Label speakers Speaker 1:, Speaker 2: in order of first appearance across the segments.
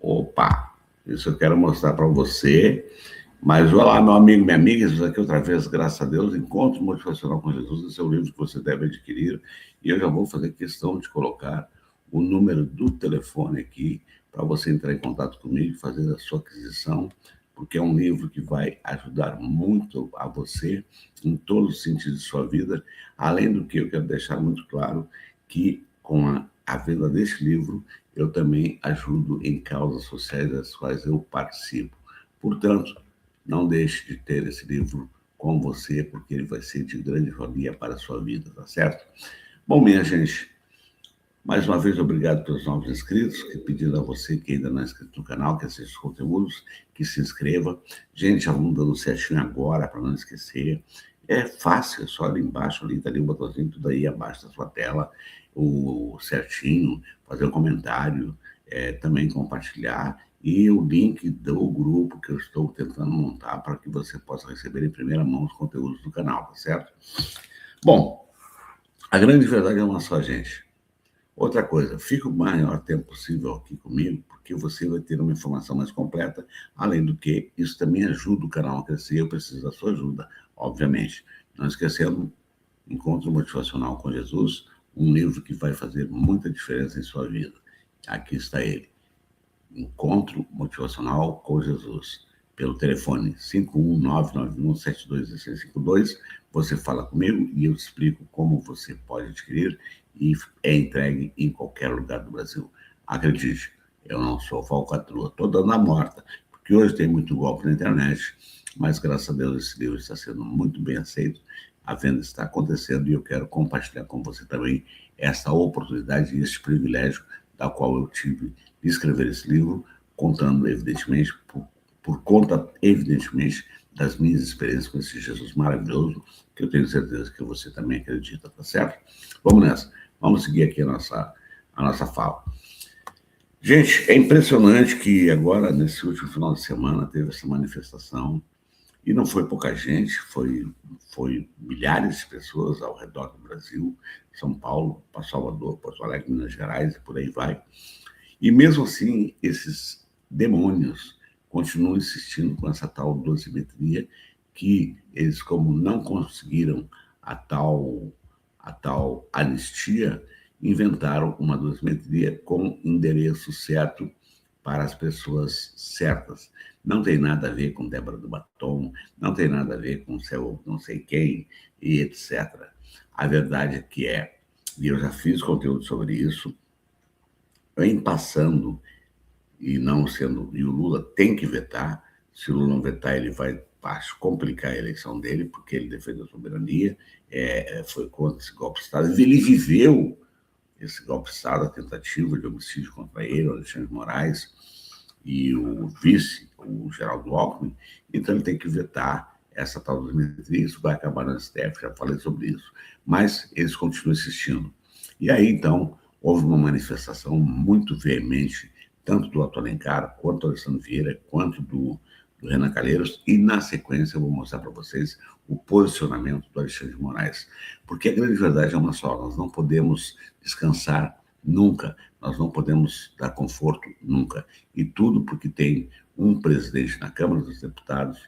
Speaker 1: Opa, isso eu quero mostrar para você. Mas olá, meu amigo, minha amiga, isso aqui outra vez, graças a Deus, Encontro Motivacional com Jesus, esse é o livro que você deve adquirir, e eu já vou fazer questão de colocar o número do telefone aqui, para você entrar em contato comigo, fazer a sua aquisição, porque é um livro que vai ajudar muito a você, em todos os sentidos de sua vida, além do que eu quero deixar muito claro, que com a venda desse livro, eu também ajudo em causas sociais das quais eu participo. Portanto, não deixe de ter esse livro com você, porque ele vai ser de grande valia para a sua vida, tá certo? Bom, minha gente, mais uma vez, obrigado pelos novos inscritos, pedindo a você que ainda não é inscrito no canal, que assista os conteúdos, que se inscreva. Gente, já vamos dando certinho agora, para não esquecer. É fácil, é só ali embaixo, ali tá ali o botãozinho, tudo aí abaixo da sua tela, o certinho, fazer um comentário, também compartilhar, e o link do grupo que eu estou tentando montar para que você possa receber em primeira mão os conteúdos do canal, tá certo? Bom, a grande verdade é uma só, gente. Outra coisa, fique o maior tempo possível aqui comigo, porque você vai ter uma informação mais completa, além do que isso também ajuda o canal a crescer, eu preciso da sua ajuda, obviamente. Não esquecendo, Encontro Motivacional com Jesus, um livro que vai fazer muita diferença em sua vida. Aqui está ele, Encontro Motivacional com Jesus, pelo telefone 51991721652, você fala comigo e eu explico como você pode adquirir e é entregue em qualquer lugar do Brasil. Acredite, eu não sou falcatrua, estou dando a morta, porque hoje tem muito golpe na internet, mas graças a Deus esse livro está sendo muito bem aceito, a venda está acontecendo e eu quero compartilhar com você também essa oportunidade e esse privilégio da qual eu tive de escrever esse livro, contando, evidentemente, por conta, evidentemente, das minhas experiências com esse Jesus maravilhoso, que eu tenho certeza que você também acredita, tá certo? Vamos nessa, vamos seguir aqui a nossa fala. Gente, é impressionante que agora, nesse último final de semana, teve essa manifestação, e não foi pouca gente, foi milhares de pessoas ao redor do Brasil, São Paulo, Salvador, Porto Alegre, Minas Gerais, e por aí vai. E mesmo assim, esses demônios continuam insistindo com essa tal dosimetria, que eles, como não conseguiram a tal anistia, inventaram uma dosimetria com endereço certo para as pessoas certas. Não tem nada a ver com Débora do Batom, não tem nada a ver com seu não sei quem, e etc. A verdade é que e eu já fiz conteúdo sobre isso, em passando, e não sendo, e o Lula tem que vetar, se o Lula não vetar, ele vai complicar a eleição dele, porque ele defendeu a soberania, foi contra esse golpe de Estado, ele viveu esse golpe de Estado, a tentativa de homicídio contra ele, o Alexandre de Moraes, e o vice, o Geraldo Alckmin, então ele tem que vetar essa tal dosimetria, isso vai acabar no STF, já falei sobre isso, mas eles continuam insistindo. E aí, então, houve uma manifestação muito veemente, tanto do Otto Alencar, quanto do Alessandro Vieira, quanto do Renan Calheiros, e na sequência eu vou mostrar para vocês o posicionamento do Alexandre de Moraes, porque a grande verdade é uma só, nós não podemos descansar nunca, nós não podemos dar conforto nunca, e tudo porque tem um presidente na Câmara dos Deputados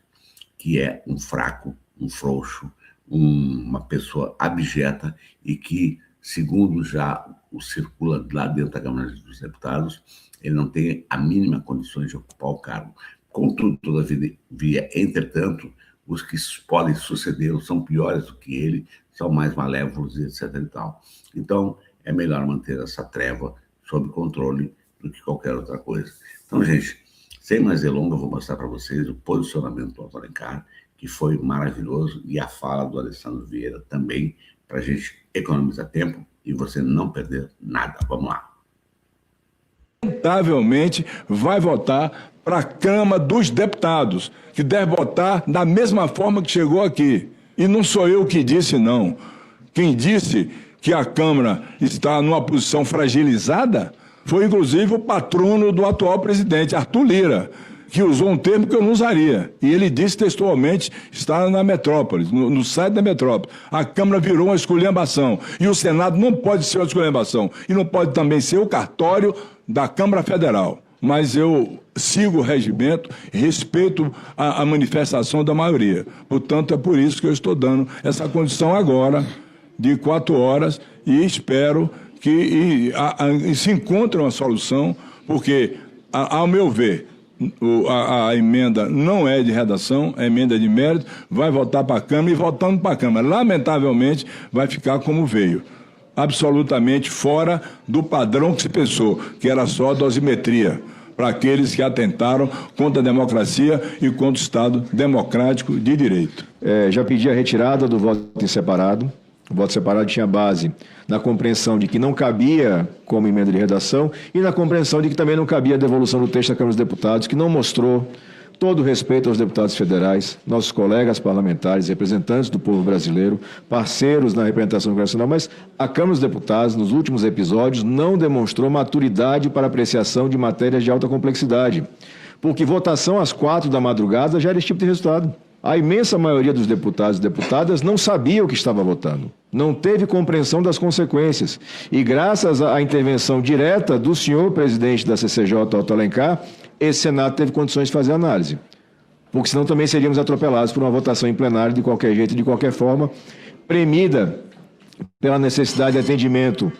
Speaker 1: que é um fraco, um frouxo, uma pessoa abjeta e que, segundo já o circula lá dentro da Câmara dos Deputados, ele não tem a mínima condições de ocupar o cargo. Contudo, todavia, entretanto, os que podem sucedê-lo são piores do que ele, são mais malévolos, etc. e tal. Então, é melhor manter essa treva sob controle do que qualquer outra coisa. Então, gente, sem mais delongas, eu vou mostrar para vocês o posicionamento do Otto Alencar, que foi maravilhoso, e a fala do Alessandro Vieira também, para a gente economizar tempo e você não perder nada. Vamos lá.
Speaker 2: Lamentavelmente, vai votar para a Câmara dos Deputados, que deve votar da mesma forma que chegou aqui. E não sou eu que disse, não. Quem disse que a Câmara está numa posição fragilizada foi, inclusive, o patrono do atual presidente, Arthur Lira, que usou um termo que eu não usaria. E ele disse textualmente, está na metrópole, no site da metrópole. A Câmara virou uma esculhambação. E o Senado não pode ser uma esculhambação. E não pode também ser o cartório da Câmara Federal. mas eu sigo o regimento, respeito a manifestação da maioria. Portanto, é por isso que eu estou dando essa condição agora, de 4 horas, e espero que se encontre uma solução, porque, ao meu ver, a emenda não é de redação, é emenda de mérito, vai voltar para a Câmara, e voltando para a Câmara, lamentavelmente, vai ficar como veio. Absolutamente fora do padrão que se pensou, que era só dosimetria, para aqueles que atentaram contra a democracia e contra o Estado democrático de direito.
Speaker 3: Já pedi a retirada do voto em separado. O voto separado tinha base na compreensão de que não cabia como emenda de redação e na compreensão de que também não cabia a devolução do texto à Câmara dos Deputados, que não mostrou todo o respeito aos deputados federais, nossos colegas parlamentares, representantes do povo brasileiro, parceiros na representação congressional, mas a Câmara dos Deputados, nos últimos episódios, não demonstrou maturidade para apreciação de matérias de alta complexidade, porque votação às 4 da madrugada já era esse tipo de resultado. A imensa maioria dos deputados e deputadas não sabia o que estava votando, não teve compreensão das consequências. E graças à intervenção direta do senhor presidente da CCJ, Otto Alencar, esse Senado teve condições de fazer análise. Porque senão também seríamos atropelados por uma votação em plenário de qualquer jeito e de qualquer forma, premida pela necessidade de atendimento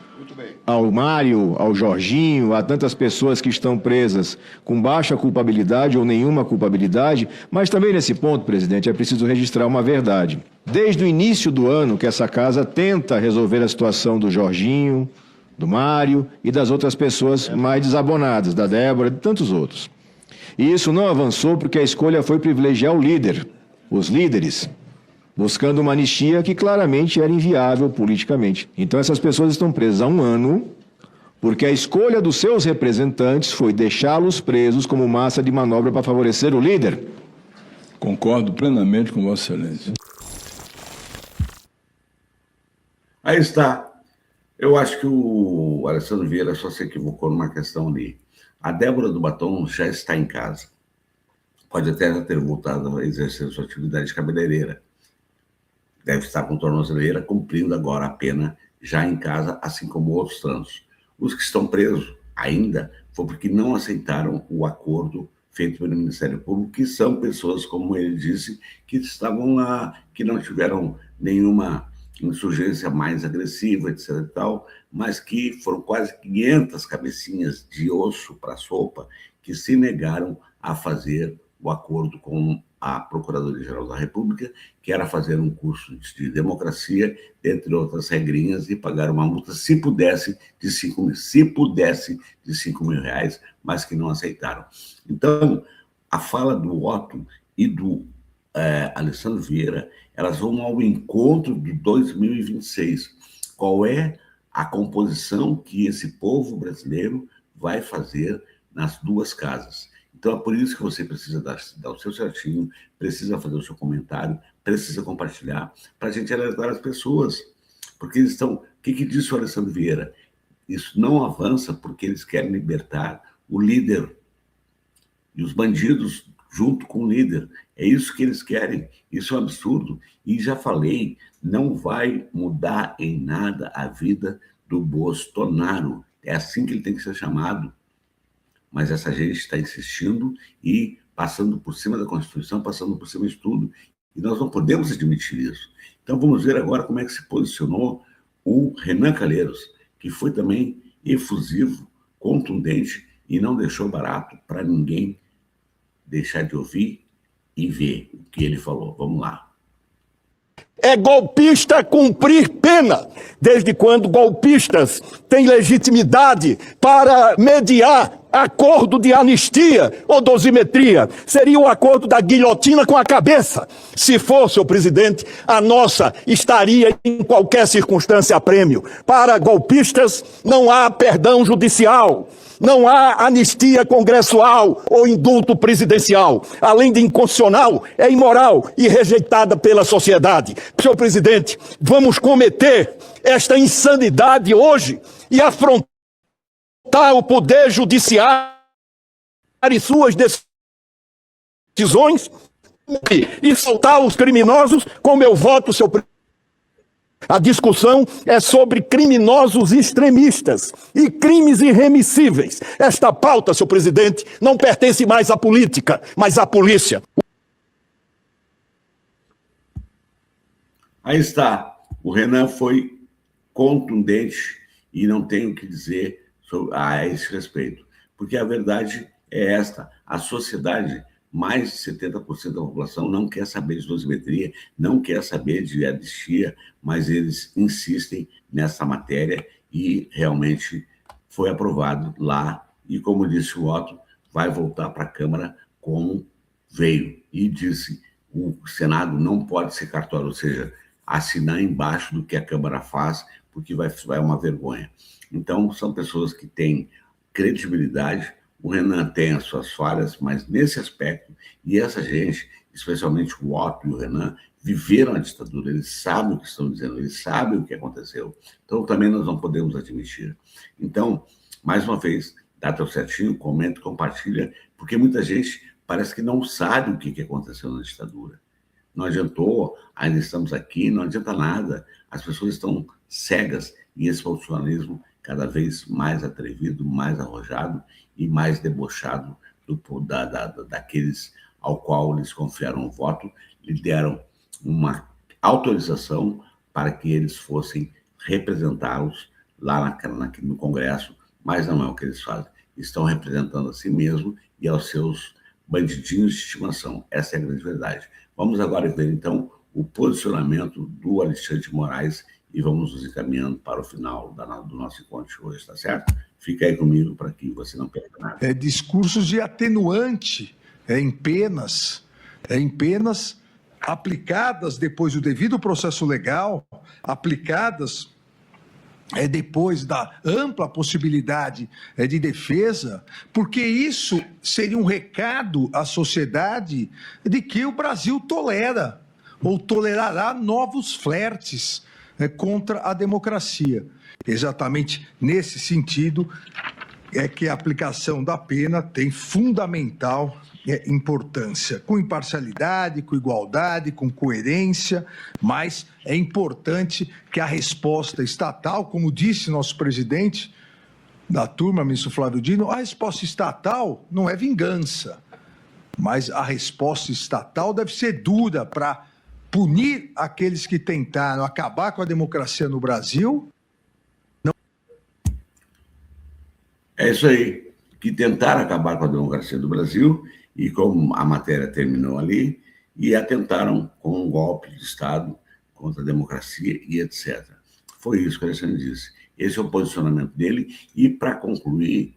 Speaker 3: ao Mário, ao Jorginho, a tantas pessoas que estão presas com baixa culpabilidade ou nenhuma culpabilidade, mas também nesse ponto, presidente, é preciso registrar uma verdade. Desde o início do ano que essa casa tenta resolver a situação do Jorginho, do Mário e das outras pessoas mais desabonadas, da Débora e de tantos outros. E isso não avançou porque a escolha foi privilegiar o líder, os líderes, buscando uma anistia que claramente era inviável politicamente. Então essas pessoas estão presas há 1 ano, porque a escolha dos seus representantes foi deixá-los presos como massa de manobra para favorecer o líder.
Speaker 2: Concordo plenamente com Vossa Excelência.
Speaker 1: Aí está. Eu acho que o Alessandro Vieira só se equivocou numa questão ali. A Débora do Batom já está em casa. Pode até já ter voltado a exercer sua atividade cabeleireira. Deve estar com tornozeleira, cumprindo agora a pena já em casa, assim como outros tantos. Os que estão presos ainda foi porque não aceitaram o acordo feito pelo Ministério Público, que são pessoas, como ele disse, que estavam lá, que não tiveram nenhuma insurgência mais agressiva, etc. e tal, mas que foram quase 500 cabecinhas de osso para sopa que se negaram a fazer o acordo com a Procuradoria-Geral da República, que era fazer um curso de democracia, entre outras regrinhas, e pagar uma multa, se pudesse, de 5 mil reais, mas que não aceitaram. Então, a fala do Otto e do Alessandro Vieira, elas vão ao encontro de 2026. Qual é a composição que esse povo brasileiro vai fazer nas duas casas? Então, é por isso que você precisa dar o seu certinho, precisa fazer o seu comentário, precisa compartilhar, para a gente alertar as pessoas. Porque eles estão... O que disse o Alessandro Vieira? Isso não avança porque eles querem libertar o líder e os bandidos junto com o líder. É isso que eles querem. Isso é um absurdo. E já falei, não vai mudar em nada a vida do Bolsonaro. É assim que ele tem que ser chamado. Mas essa gente está insistindo e passando por cima da Constituição, passando por cima de tudo. E nós não podemos admitir isso. Então vamos ver agora como é que se posicionou o Renan Calheiros, que foi também efusivo, contundente e não deixou barato para ninguém deixar de ouvir e ver o que ele falou. Vamos lá.
Speaker 4: É golpista cumprir pena, desde quando golpistas têm legitimidade para mediar acordo de anistia ou dosimetria. Seria o acordo da guilhotina com a cabeça. Se for, senhor presidente, a nossa estaria em qualquer circunstância a prêmio. Para golpistas não há perdão judicial. Não há anistia congressual ou indulto presidencial. Além de inconstitucional, é imoral e rejeitada pela sociedade. Senhor presidente, vamos cometer esta insanidade hoje e afrontar o poder judiciário e suas decisões e soltar os criminosos com meu voto, senhor presidente. A discussão é sobre criminosos extremistas e crimes irremissíveis. Esta pauta, senhor presidente, não pertence mais à política, mas à polícia.
Speaker 1: Aí está. O Renan foi contundente e não tenho o que dizer a esse respeito. Porque a verdade é esta. A sociedade, mais de 70% da população, não quer saber de dosimetria, não quer saber de anistia, mas eles insistem nessa matéria e realmente foi aprovado lá. E, como disse o Otto, vai voltar para a Câmara como veio. E disse, o Senado não pode ser cartório, ou seja, assinar embaixo do que a Câmara faz, porque vai uma vergonha. Então, são pessoas que têm credibilidade. O Renan tem as suas falhas, mas nesse aspecto, e essa gente, especialmente o Otto e o Renan, viveram a ditadura, eles sabem o que estão dizendo, eles sabem o que aconteceu. Então, também nós não podemos admitir. Então, mais uma vez, dá teu certinho, comenta, compartilha, porque muita gente parece que não sabe o que aconteceu na ditadura. Não adiantou, ainda estamos aqui, não adianta nada. As pessoas estão cegas e esse bolsonarismo cada vez mais atrevido, mais arrojado e mais debochado daqueles ao qual eles confiaram o voto, lhe deram uma autorização para que eles fossem representá-los lá no Congresso, mas não é o que eles fazem. Estão representando a si mesmo e aos seus bandidinhos de estimação. Essa é a grande verdade. Vamos agora ver, então, o posicionamento do Alexandre de Moraes e vamos nos encaminhando para o final do nosso encontro de hoje, tá certo? Fica aí comigo para que você não perca nada.
Speaker 5: Discursos de atenuante em penas aplicadas depois do devido processo legal, aplicadas depois da ampla possibilidade de defesa, porque isso seria um recado à sociedade de que o Brasil tolera ou tolerará novos flertes contra a democracia. Exatamente nesse sentido é que a aplicação da pena tem fundamental importância, com imparcialidade, com igualdade, com coerência, mas é importante que a resposta estatal, como disse nosso presidente da turma, ministro Flávio Dino, a resposta estatal não é vingança, mas a resposta estatal deve ser dura para punir aqueles que tentaram acabar com a democracia no Brasil.
Speaker 1: É isso aí, que tentaram acabar com a democracia do Brasil, e como a matéria terminou ali, e atentaram com um golpe de Estado contra a democracia e etc. Foi isso que o Alexandre disse. Esse é o posicionamento dele, e para concluir,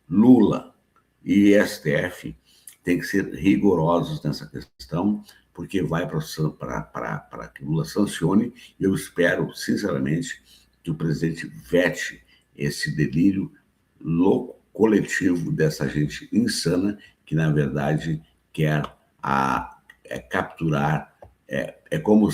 Speaker 1: Lula e STF têm que ser rigorosos nessa questão, porque vai para que Lula sancione, e eu espero, sinceramente, que o presidente vete esse delírio louco, coletivo dessa gente insana que, na verdade, quer capturar, é como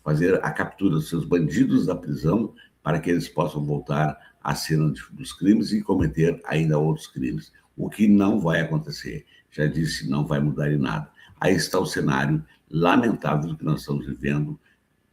Speaker 1: fazer a captura dos seus bandidos da prisão para que eles possam voltar à cena dos crimes e cometer ainda outros crimes, o que não vai acontecer. Já disse, não vai mudar em nada. Aí está o cenário lamentável que nós estamos vivendo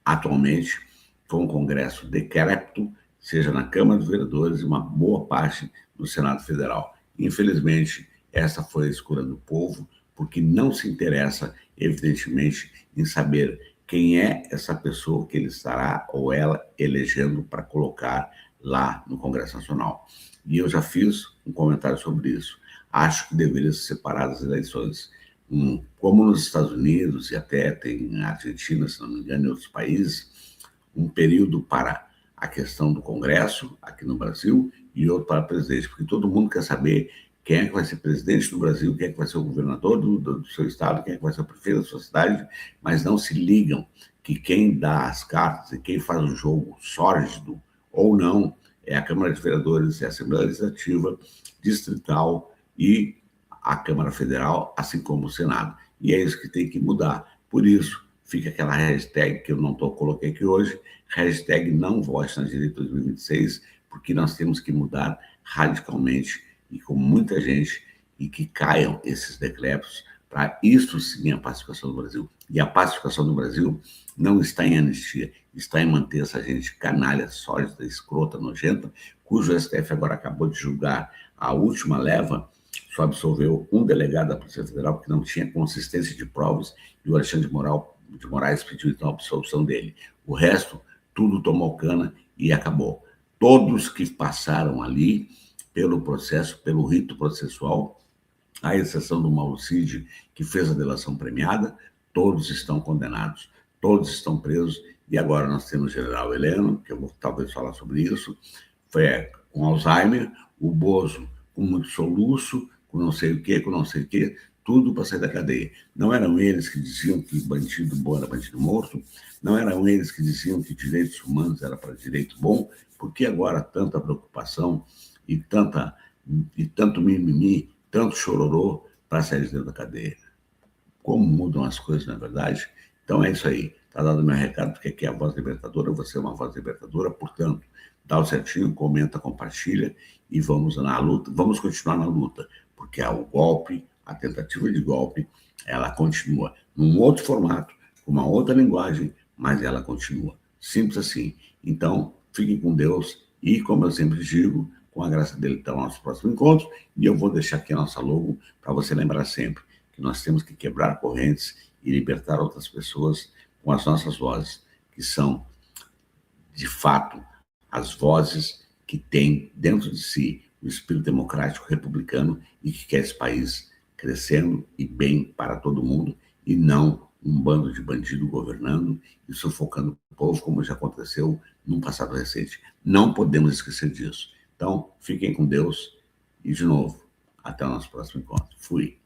Speaker 1: atualmente, com o Congresso decrépito, seja na Câmara dos Vereadores e uma boa parte do Senado Federal. Infelizmente, essa foi a escolha do povo, porque não se interessa, evidentemente, em saber quem é essa pessoa que ele estará ou ela elegendo para colocar lá no Congresso Nacional. E eu já fiz um comentário sobre isso. Acho que deveria ser separadas as eleições. Como nos Estados Unidos e até tem na Argentina, se não me engano, em outros países, um período para a questão do Congresso, aqui no Brasil, e outro para presidente, porque todo mundo quer saber quem é que vai ser presidente do Brasil, quem é que vai ser o governador do seu estado, quem é que vai ser o prefeito da sua cidade, mas não se ligam que quem dá as cartas e quem faz o jogo sórdido ou não é a Câmara de Vereadores, é a Assembleia Legislativa, Distrital e a Câmara Federal, assim como o Senado. E é isso que tem que mudar. Por isso, fica aquela hashtag que eu não coloquei aqui hoje, hashtag não vote na direita 2026, porque nós temos que mudar radicalmente e com muita gente, e que caiam esses decretos para isso sim a pacificação do Brasil. E a pacificação do Brasil não está em anistia, está em manter essa gente canalha, sólida, escrota, nojenta, cujo STF agora acabou de julgar a última leva, só absolveu um delegado da Polícia Federal porque não tinha consistência de provas e o Alexandre de Moraes pediu então a absolvição dele. O resto, tudo tomou cana e acabou. Todos que passaram ali pelo processo, pelo rito processual, à exceção do Mauro Cid, que fez a delação premiada, todos estão condenados, todos estão presos, e agora nós temos o general Heleno, que eu vou talvez falar sobre isso, foi com Alzheimer, o Bozo com muito soluço, com não sei o quê, tudo para sair da cadeia. Não eram eles que diziam que bandido bom era bandido morto, não eram eles que diziam que direitos humanos era para direito bom, por que agora tanta preocupação e tanto mimimi, tanto chororô para sair de dentro da cadeia? Como mudam as coisas, na verdade? Então é isso aí. Está dado o meu recado, porque aqui é a Voz Libertadora, você é uma Voz Libertadora, portanto, dá o certinho, comenta, compartilha e vamos na luta, vamos continuar na luta, porque o golpe, a tentativa de golpe, ela continua num outro formato, com uma outra linguagem, mas ela continua. Simples assim. Então, fiquem com Deus e, como eu sempre digo, com a graça dele, até o nosso próximo encontro, e eu vou deixar aqui a nossa logo para você lembrar sempre que nós temos que quebrar correntes e libertar outras pessoas com as nossas vozes, que são, de fato, as vozes que têm dentro de si o espírito democrático republicano e que quer esse país crescendo e bem para todo mundo, e não um bando de bandido governando e sufocando o povo, como já aconteceu num passado recente. Não podemos esquecer disso. Então, fiquem com Deus e, de novo, até o nosso próximo encontro. Fui.